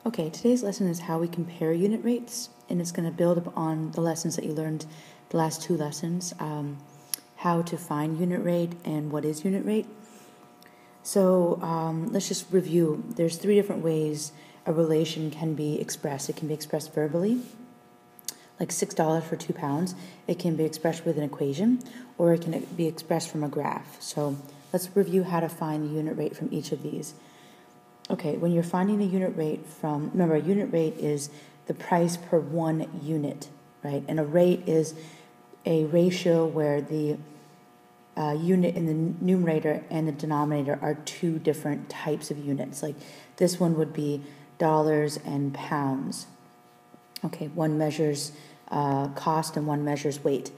Okay, today's lesson is how we compare unit rates, and it's going to build upon the lessons that you learned the last two lessons, how to find unit rate and what is unit rate. So let's just review. There's three different ways a relation can be expressed. It can be expressed verbally, like $6 for 2 pounds. It can be expressed with an equation, or it can be expressed from a graph. So let's review how to find the unit rate from each of these. Okay, when you're finding a unit rate from, remember, a unit rate is the price per one unit, right? And a rate is a ratio where the unit in the numerator and the denominator are two different types of units. Like this one would be dollars and pounds. Okay, one measures cost and one measures weight.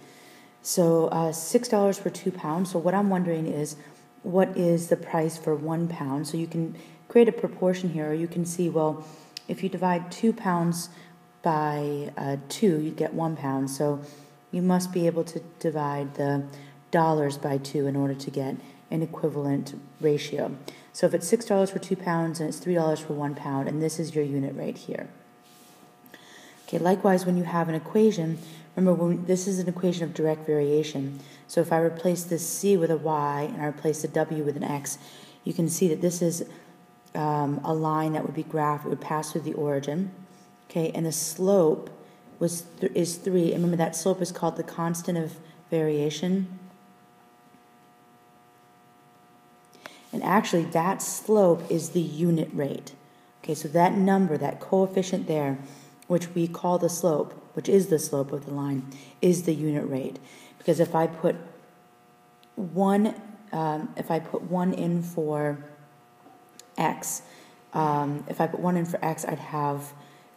So $6 for 2 pounds. So what I'm wondering is, what is the price for 1 pound? So you can create a proportion here, or you can see, well, if you divide 2 pounds by 2, you get 1 pound. So you must be able to divide the dollars by 2 in order to get an equivalent ratio. So if it's $6 for 2 pounds and it's $3 for 1 pound, and this is your unit rate here. Okay, likewise, when you have an equation, remember, this is an equation of direct variation. So if I replace this C with a Y and I replace the W with an X, you can see that this is a line that would be graphed. It would pass through the origin. Okay, and the slope is 3. And remember, that slope is called the constant of variation. And actually, that slope is the unit rate. Okay, so that number, that coefficient there, which we call the slope, which is the slope of the line, is the unit rate. Because if I put one in for X, I'd have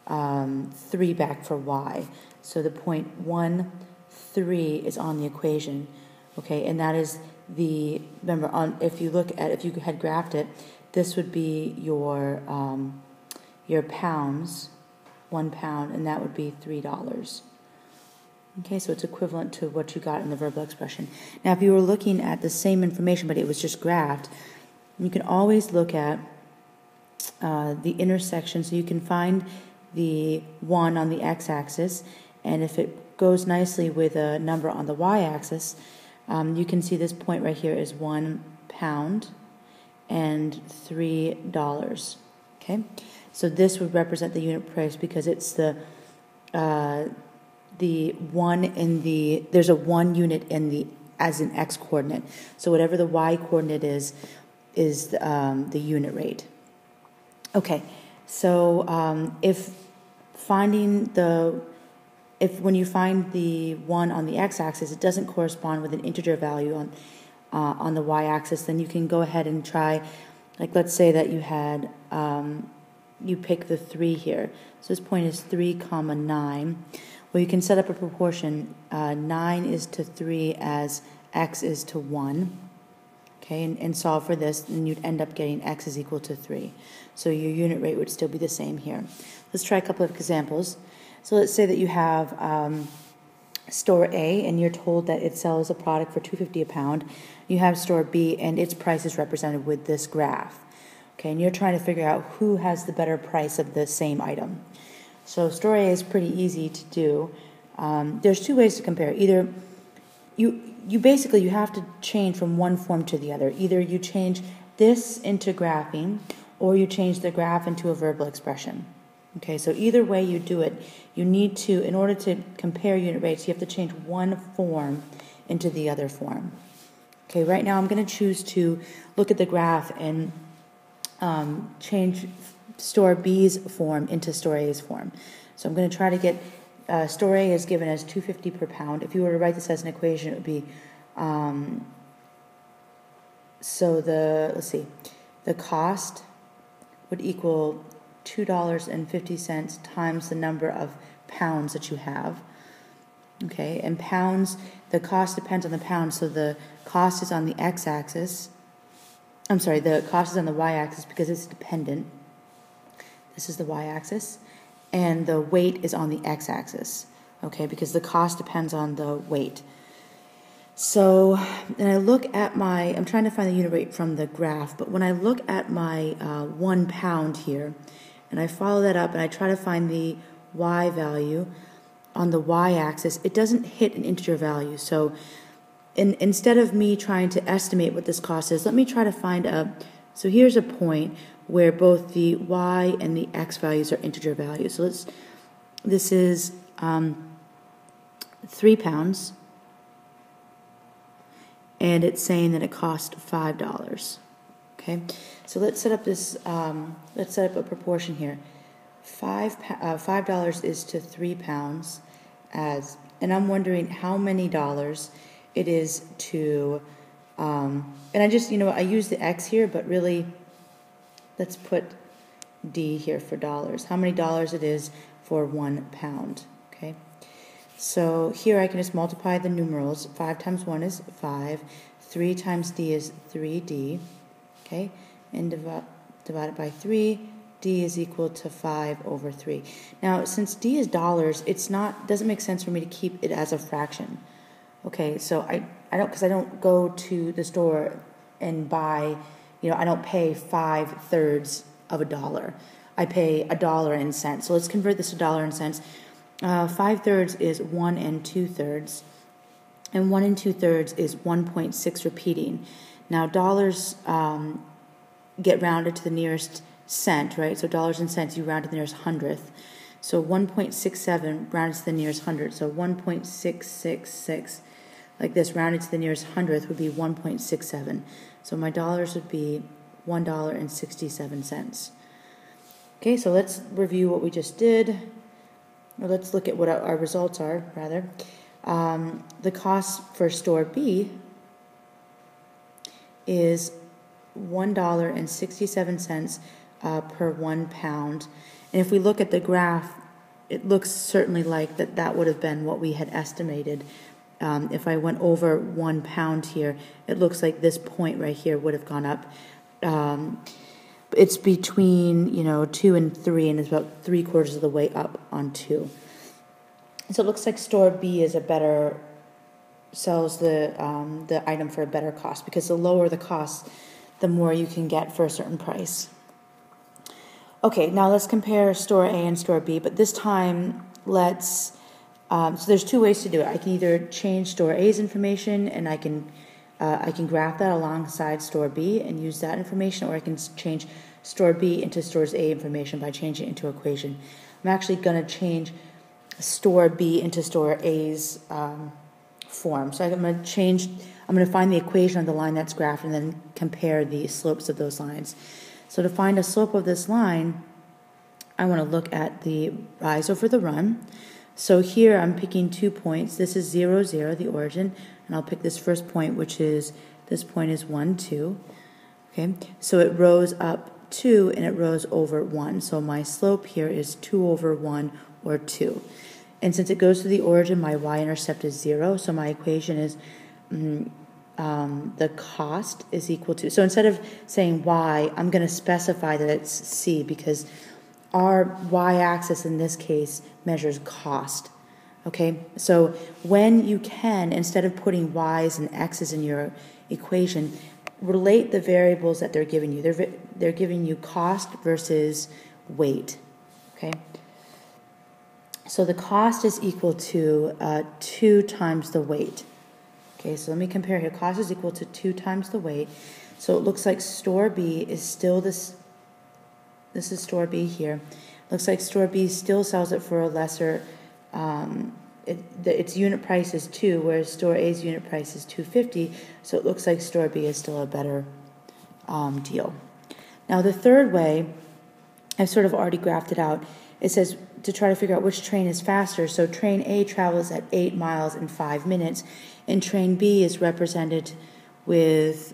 3 back for Y. So the 0.13 is on the equation. Okay, and that is the, remember, if you had graphed it, this would be your pounds, 1 pound, and that would be $3. Okay, so it's equivalent to what you got in the verbal expression. Now, if you were looking at the same information, but it was just graphed, you can always look at the intersection. So you can find the 1 on the x-axis, and if it goes nicely with a number on the y-axis, you can see this point right here is 1 pound and $3. Okay, so this would represent the unit price because it's the 1 in the, there's a 1 unit in the, as an x coordinate. So whatever the y coordinate is the unit rate. Okay, so when you find the 1 on the x-axis, it doesn't correspond with an integer value on the y-axis, then you can go ahead and try, like let's say that you had, you pick the 3 here. So this point is 3, 9. Well, you can set up a proportion. 9 is to 3 as x is to 1. Okay, and solve for this, and you'd end up getting x is equal to 3. So your unit rate would still be the same here. Let's try a couple of examples. So let's say that you have store A, and you're told that it sells a product for $2.50 a pound. You have store B, and its price is represented with this graph. Okay, and you're trying to figure out who has the better price of the same item. So store A is pretty easy to do. There's 2 ways to compare. Either you basically have to change from one form to the other. Either you change this into graphing, or you change the graph into a verbal expression. Okay, so either way you do it, you need to, in order to compare unit rates, you have to change one form into the other form. Okay, right now I'm going to choose to look at the graph and change store B's form into store A's form. So I'm going to try to get, store A is given as $2.50 per pound. If you were to write this as an equation, it would be, the cost would equal $2.50 times the number of pounds that you have. Okay, and pounds, the cost depends on the pound, so the cost is on the x-axis. I'm sorry, the cost is on the y-axis because it's dependent. This is the y-axis. And the weight is on the x-axis, okay, because the cost depends on the weight. So, and I look at I'm trying to find the unit rate from the graph, but when I look at my 1 pound here, and I follow that up and I try to find the y value on the y-axis, it doesn't hit an integer value. So instead of me trying to estimate what this cost is, let me try to find so here's a point where both the y and the x values are integer values. So this is 3 pounds, and it's saying that it cost $5. Okay, so let's set up this. Let's set up a proportion here. $5 is to 3 pounds, and I'm wondering how many dollars it is to. And I just, I use the x here, but really, let's put d here for dollars. How many dollars it is for 1 pound? Okay. So here I can just multiply the numerals. 5 times 1 is 5. 3 times d is 3d. Okay, and divide it by 3. D is equal to 5 over 3. Now, since d is dollars, doesn't make sense for me to keep it as a fraction. Okay, so I don't go to the store and buy, I don't pay 5/3 of a dollar. I pay $1 in cents. So let's convert this to dollar in cents. 5/3 is 1 2/3, and 1 2/3 is 1.6 repeating. Now dollars get rounded to the nearest cent, right? So dollars and cents, you round to the nearest hundredth. So 1.67 rounded to the nearest hundredth. So 1.666, like this, rounded to the nearest hundredth would be 1.67. So my dollars would be $1.67. Okay, so let's review what we just did. Or let's look at what our results are, rather. The cost for store B is $1.67 per 1 pound. And if we look at the graph, it looks certainly like that would have been what we had estimated. If I went over 1 pound here, it looks like this point right here would have gone up. It's between 2 and 3, and it's about 3/4 of the way up on 2. So it looks like store B is sells the item for a better cost, because the lower the cost, the more you can get for a certain price. Okay, now let's compare store A and store B, but this time so there's 2 ways to do it. I can either change store A's information, and I can graph that alongside store B and use that information, or I can change store B into store A information by changing it into an equation. I'm actually going to change store B into store A's form. So I'm going to find the equation of the line that's graphed and then compare the slopes of those lines. So to find a slope of this line, I want to look at the rise over the run. So here I'm picking 2 points. This is 0, 0, the origin, and I'll pick this first point, this point is 1, 2. Okay, so it rose up 2 and it rose over 1. So my slope here is 2 over 1, or 2. And since it goes to the origin, my y-intercept is 0, so my equation is the cost is equal to, so instead of saying y, I'm going to specify that it's c, because our y-axis in this case measures cost. Okay, so when you can, instead of putting y's and x's in your equation, relate the variables that they're giving you. They're giving you cost versus weight. Okay, so the cost is equal to 2 times the weight. Okay, so let me compare here. Cost is equal to 2 times the weight. So it looks like store B is still this is store B here. Looks like store B still sells it for a lesser, its unit price is 2, whereas store A's unit price is $2.50. So it looks like store B is still a better deal. Now the third way, I've sort of already graphed it out. It says to try to figure out which train is faster. So train A travels at 8 miles in 5 minutes, and train B is represented with,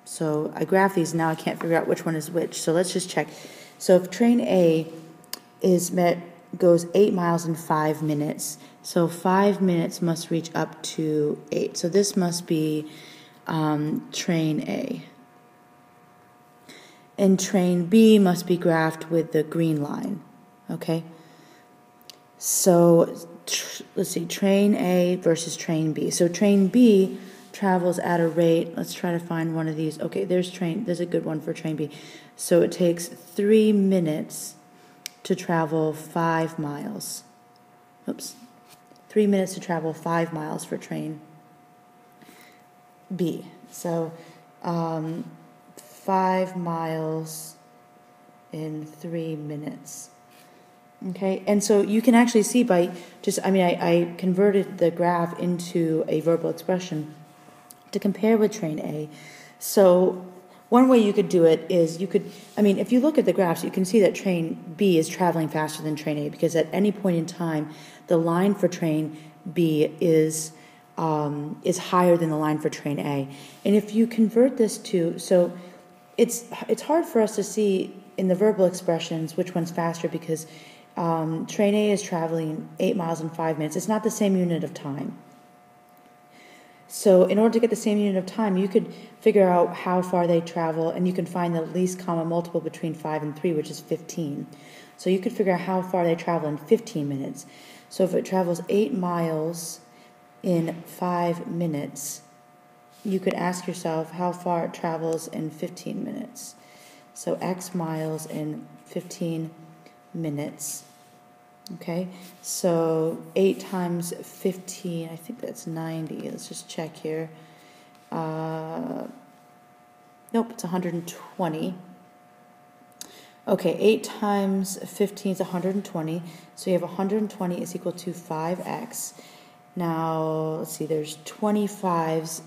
so I graph these, now I can't figure out which one is which. So let's just check. So if train A goes 8 miles in 5 minutes, so 5 minutes must reach up to 8. So this must be train A. And train B must be graphed with the green line. Okay? So let's see, train A versus train B. So train B travels at a rate, let's try to find one of these. Okay, there's a good one for train B. So it takes 3 minutes to travel 5 miles. Oops. 3 minutes to travel 5 miles for train B. So 5 miles in 3 minutes. Okay, and so you can actually see by just, I converted the graph into a verbal expression to compare with train A. So one way you could do it is if you look at the graphs, you can see that train B is traveling faster than train A, because at any point in time, the line for train B is higher than the line for train A. And if you convert this to, so it's hard for us to see in the verbal expressions which one's faster, because train A is traveling 8 miles in 5 minutes. It's not the same unit of time. So in order to get the same unit of time, you could figure out how far they travel, and you can find the least common multiple between 5 and 3, which is 15. So you could figure out how far they travel in 15 minutes. So if it travels 8 miles in 5 minutes, you could ask yourself how far it travels in 15 minutes. So X miles in 15 minutes. Okay, so 8 times 15, I think that's 90. Let's just check here. Nope, it's 120. Okay, 8 times 15 is 120. So you have 120 is equal to 5x. Now, let's see, there's 25s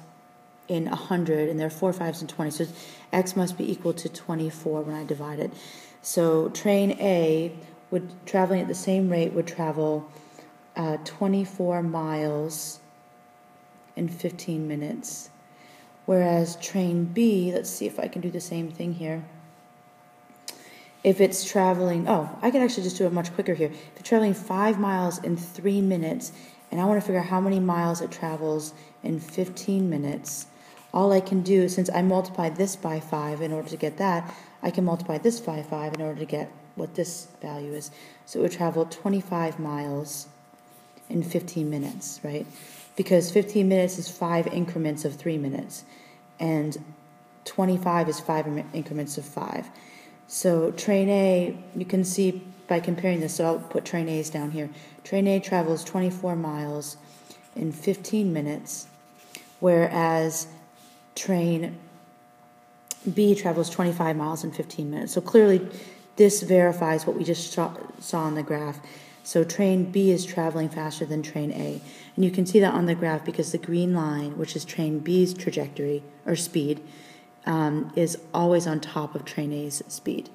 in 100, and there are 4 5s in 20. So x must be equal to 24 when I divide it. So train A, traveling at the same rate, would travel 24 miles in 15 minutes. Whereas train B, let's see if I can do the same thing here. If it's traveling, I could actually just do it much quicker here. If it's traveling 5 miles in 3 minutes, and I want to figure out how many miles it travels in 15 minutes, all I can do, since I multiplied this by 5 in order to get that, I can multiply this by 5 in order to get what this value is. So it would travel 25 miles in 15 minutes, right? Because 15 minutes is 5 increments of 3 minutes, and 25 is 5 increments of 5. So train A, you can see by comparing this, so I'll put train A's down here. Train A travels 24 miles in 15 minutes, whereas train B travels 25 miles in 15 minutes. So clearly this verifies what we just saw on the graph. So train B is traveling faster than train A. And you can see that on the graph because the green line, which is train B's trajectory or speed, is always on top of train A's speed.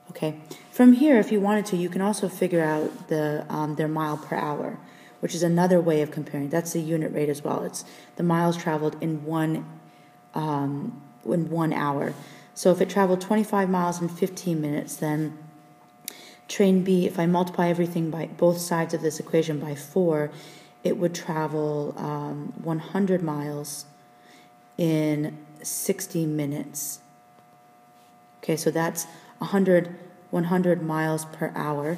Okay. From here, if you wanted to, you can also figure out their mile per hour, which is another way of comparing. That's the unit rate as well. It's the miles traveled in 1 hour. So if it traveled 25 miles in 15 minutes, then train B, if I multiply everything by both sides of this equation by 4, it would travel 100 miles in 60 minutes. Okay, so that's 100 miles per hour,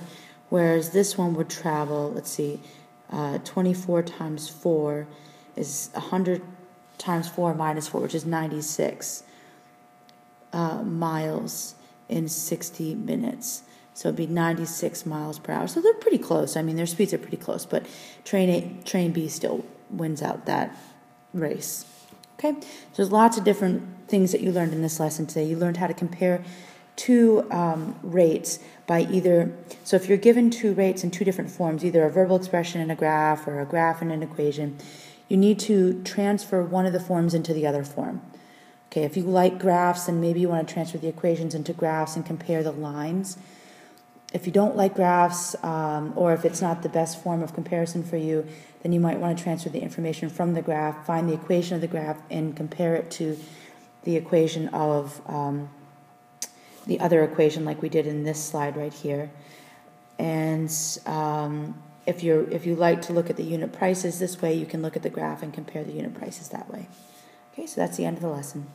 whereas this one would travel, let's see, 24 times 4 is 100 times 4 minus 4, which is 96 miles in 60 minutes. So it'd be 96 miles per hour. So they're pretty close. I mean, their speeds are pretty close, but train B still wins out that race. Okay, so there's lots of different things that you learned in this lesson today. You learned how to compare two rates by either, so if you're given two rates in two different forms, either a verbal expression in a graph or a graph in an equation, you need to transfer one of the forms into the other form. Okay, if you like graphs, then maybe you want to transfer the equations into graphs and compare the lines. If you don't like graphs, or if it's not the best form of comparison for you, then you might want to transfer the information from the graph, find the equation of the graph, and compare it to the equation of the other equation like we did in this slide right here. And if you like to look at the unit prices this way, you can look at the graph and compare the unit prices that way. Okay, so that's the end of the lesson.